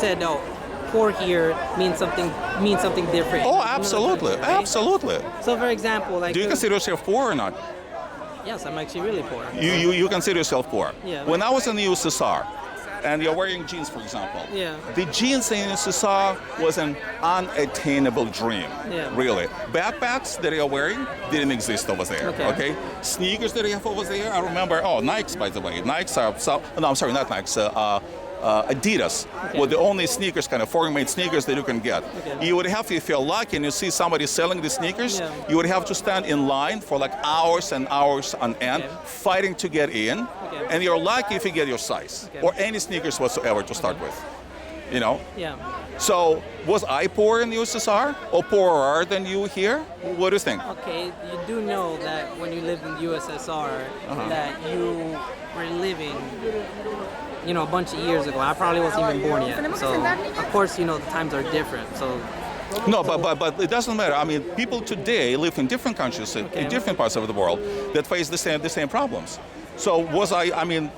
said, no, poor here means something different. Oh, absolutely, Country, right? absolutely. So, for example, like, Do you consider yourself poor or not? yes, I'm actually really poor. You consider yourself poor. Yeah. When I was in the USSR, and you're wearing jeans, for example. Yeah. The jeans in USSR was an unattainable dream. Yeah. Really. Backpacks that you're wearing didn't exist over there. Okay. Sneakers that you have over there, I remember. Oh, Nikes, by the way. Nikes are no, I'm sorry, not Nikes. Adidas were the only sneakers, kind of foreign-made sneakers that you can get. Okay. You would have, if you're lucky and you see somebody selling the sneakers, Yeah. you would have to stand in line for like hours and hours on end, Okay. fighting to get in. Okay. And you're lucky if you get your size, Okay. or any sneakers whatsoever to start with. You know? Yeah. So, was I poor in the USSR, or poorer than you here? What do you think? Okay, you do know that when you lived in the USSR, that you were living, you know, a bunch of years ago. I probably wasn't even born yet. So, of course, you know, the times are different. So, No, but it doesn't matter. I mean, people today live in different countries, in different parts of the world, that face the same problems. So I mean,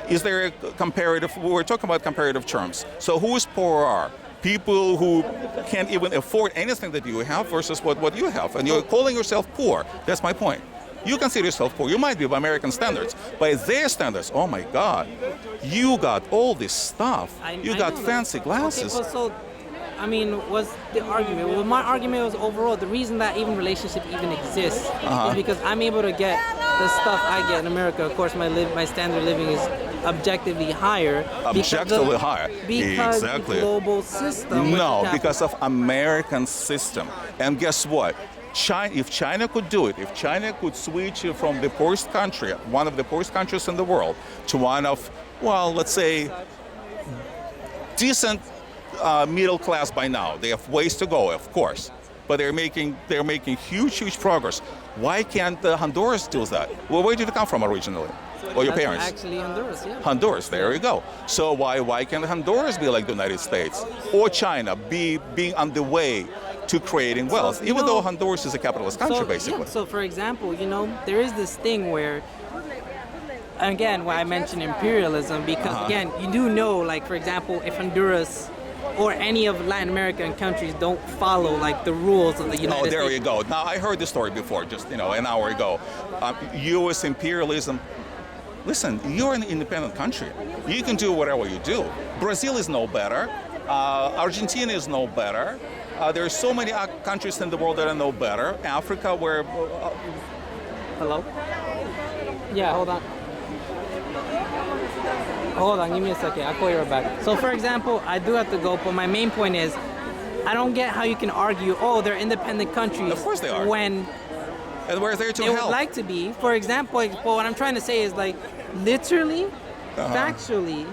is there a comparative, we were talking about comparative terms. So who is poorer? People who can't even afford anything that you have versus what you have. And you're calling yourself poor. That's my point. You consider yourself poor. You might be by American standards. By their standards, oh my God, you got all this stuff. You got fancy glasses. Okay, well, so, I mean, was the argument? Well, my argument was overall, the reason that even relationship even exists is because I'm able to get the stuff I get in America. Of course, my standard of living is objectively higher. Objectively higher. Because Exactly. the global system. No, because of American system. And guess what? If China could do it, if China could switch from the poorest country, one of the poorest countries in the world, to one of, well, let's say, decent middle class by now. They have ways to go, of course, but they're making huge progress. Why can't Honduras do that? Well, where did it come from originally? Or your parents? Actually, Honduras, yeah. Honduras, there you go. So why can't Honduras be like the United States or China, being on the way to creating wealth, even though Honduras is a capitalist country, basically? Yeah, so, for example, you know, there is this thing where, again, why I mentioned imperialism, because, again, you do know, like, for example, if Honduras or any of Latin American countries don't follow, like, the rules of the United States. Oh, there you go. Now, I heard this story before, just, you know, an hour ago. U.S. imperialism. Listen, you're an independent country. You can do whatever you do. Brazil is no better. Argentina is no better. There are so many countries in the world that are no better. Africa, where... Hello? Yeah, hold on. Hold on, give me a second. I'll call you right back. So, for example, I do have to go, but my main point is, I don't get how you can argue, oh, they're independent countries. Of course they are. When and we're there to they help. would like to be. For example, what I'm trying to say is, like, literally, factually,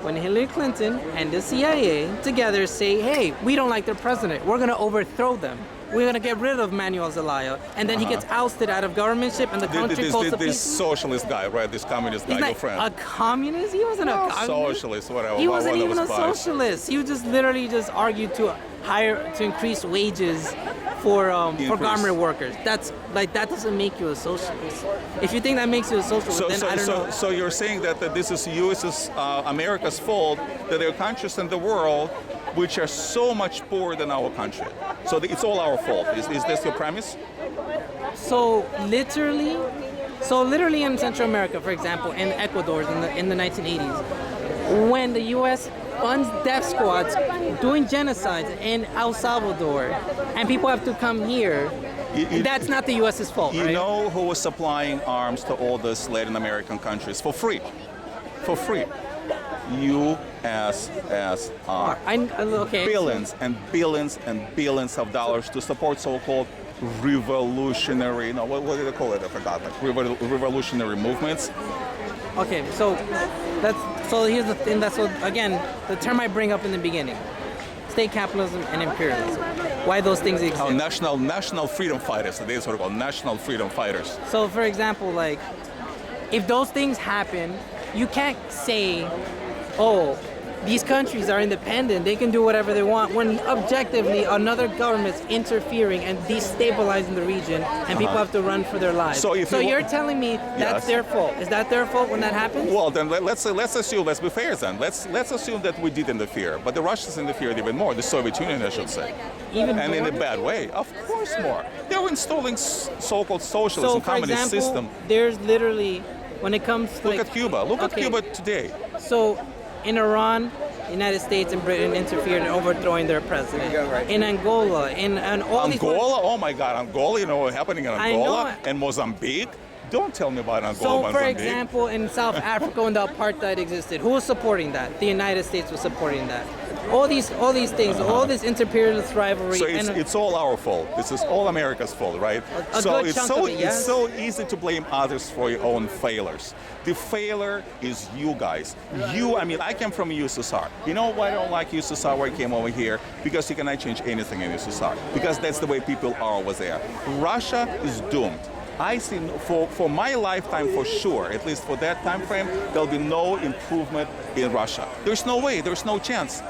when Hillary Clinton and the CIA together say, hey, we don't like their president, we're going to overthrow them. We're going to get rid of Manuel Zelaya. And then he gets ousted out of governmentship and the country calls the This socialist guy, right? This communist guy, He's your not friend. a communist? He wasn't a communist. Socialist, whatever. He wasn't one of even a those guys. socialist. He just literally just argued to increase wages for garment workers. That's like, that doesn't make you a socialist. If you think that makes you a socialist, then I don't know. So you're saying that this is U.S.'s, America's fault, that there are countries in the world which are so much poorer than our country. So it's all our fault. Is this your premise? So literally in Central America, for example, in Ecuador in the 1980s, when the U.S. funds death squads doing genocides in El Salvador, and people have to come here, that's not the U.S.'s fault, You right? know who was supplying arms to all these Latin American countries for free? For free. USSR. Okay. Billions and billions and billions of dollars to support so-called revolutionary, what do they call it? I forgot. Like revolutionary movements. Okay, so here's the thing. Again, the term I bring up in the beginning: state capitalism and imperialism. Why those things exist? Oh, national freedom fighters. They sort of called national freedom fighters. So, for example, like, if those things happen, you can't say, oh, these countries are independent. They can do whatever they want when objectively another government's interfering and destabilizing the region, and people have to run for their lives. So if you're telling me that's their fault. Is that their fault when that happens? Well, then let's assume, let's be fair then. Let's assume that we did interfere, but the Russians interfered even more. The Soviet Union, I should say. Even and more? in a bad way. Of course more. They were installing so-called socialism, communist system. There's literally, when it comes to... Look at Cuba. Look at Cuba today. So, in Iran, the United States and Britain interfered in overthrowing their president. In Angola, in all these... Angola? Oh my God, Angola, you know what's happening in Angola and Mozambique? Don't tell me about Angola, So, for Mozambique. example, in South Africa when the apartheid existed, who was supporting that? The United States was supporting that. All these things, all this imperialist rivalry. So it's all our fault. This is all America's fault, right? It's so easy to blame others for your own failures. The failure is you guys. I came from USSR. You know why I don't like USSR where I came over here? Because you cannot change anything in USSR. Because that's the way people are over there. Russia is doomed. I see for my lifetime for sure, at least for that time frame, there'll be no improvement in Russia. There's no way, there's no chance.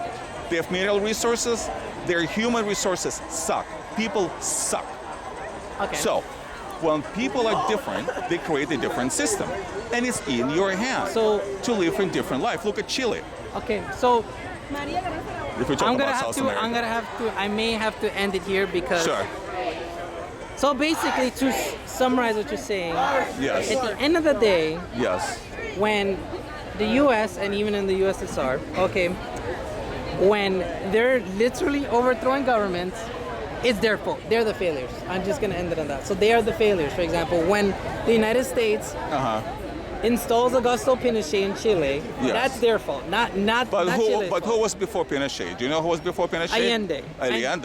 They have mineral resources, their human resources suck. People suck. Okay. So, when people are different, they create a different system. And it's in your hands to live a different life. Look at Chile. Okay, so if we talk about South America. I may have to end it here because... Sure. So basically, to summarize what you're saying, yes. At the end of the day, yes. When the U.S. and even in the USSR, when they're literally overthrowing governments, it's their fault. They're the failures. I'm just going to end it on that. So they are the failures. For example, when the United States installs Augusto Pinochet in Chile, that's their fault, not Chile's But who fault. was before Pinochet? Do you know who was before Pinochet? Allende.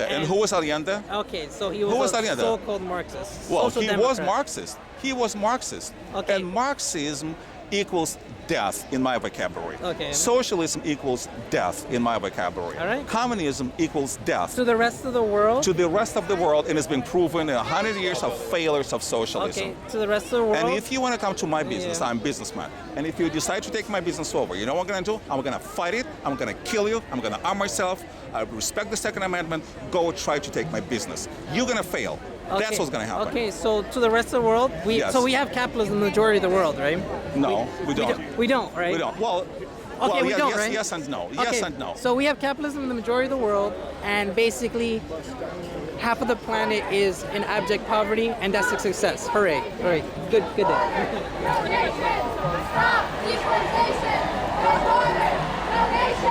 And who was Allende? Okay, so he was a so-called Marxist. Well, social he democrat. was Marxist. Okay. And Marxism equals death in my vocabulary. Okay. Socialism equals death in my vocabulary. All right. Communism equals death. To the rest of the world? To the rest of the world, and it's been proven in 100 years of failures of socialism. Okay, to the rest of the world? And if you want to come to my business, I'm a businessman. And if you decide to take my business over, you know what I'm going to do? I'm going to fight it. I'm going to kill you. I'm going to arm myself. I respect the Second Amendment. Go try to take my business. You're going to fail. Okay. That's what's going to happen. Okay, so to the rest of the world, we have capitalism in the majority of the world, right? No, we don't. We don't, right? We don't. Well, we don't, right? Yes and no. Yes and no. So we have capitalism in the majority of the world, and basically half of the planet is in abject poverty, and that's a success. Hooray. All right. Good day. Stop deportation!